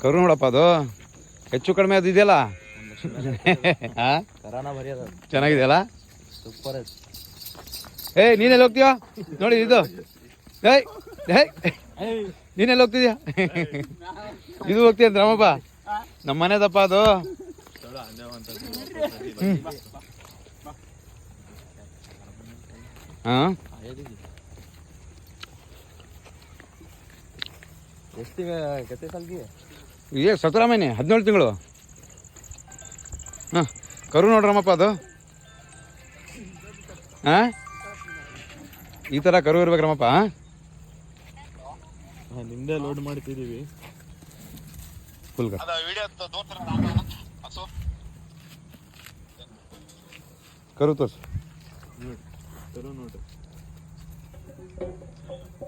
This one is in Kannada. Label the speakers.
Speaker 1: ಕರು ನೋಡಪ್ಪ ಅದು ಹೆಚ್ಚು ಕಡಿಮೆ ಅದು ಇದೆಯಲ್ಲ ಚೆನ್ನಾಗಿದೆಯಲ್ಲ.
Speaker 2: ಸೂಪರ್.
Speaker 1: ಏಯ್ ನೀನೆಲ್ಲ ಹೋಗ್ತೀಯಾ ನೋಡಿ ಇದು. ಏಯ್ ಏಯ್ ನೀನೆಲ್ಲ ಹೋಗ್ತಿದ್ಯಾ? ಇದು ಹೋಗ್ತೀಯ ಅಂತ ರಾಮಪ್ಪ, ನಮ್ಮ ಮನೆದಪ್ಪ ಅದು. ಹಾಂ ಈಗ 17 ಮಹಿನೆ 17 ತಿಂಗಳು. ಹಾಂ ಕರು ನೋಡ್ರಮ್ಮಪ್ಪ ಅದು. ಹಾಂ ಈ ಥರ ಕರು ಇರ್ಬೇಕ್ರಮ್ಮಪ್ಪ.
Speaker 2: ನಿಂದೆ ಲೋಡ್ ಮಾಡ್ತಿದ್ದೀವಿ
Speaker 1: ಫುಲ್ ಕರು ತೋರ್ಸು.
Speaker 2: ನೋಡ್ರಿ.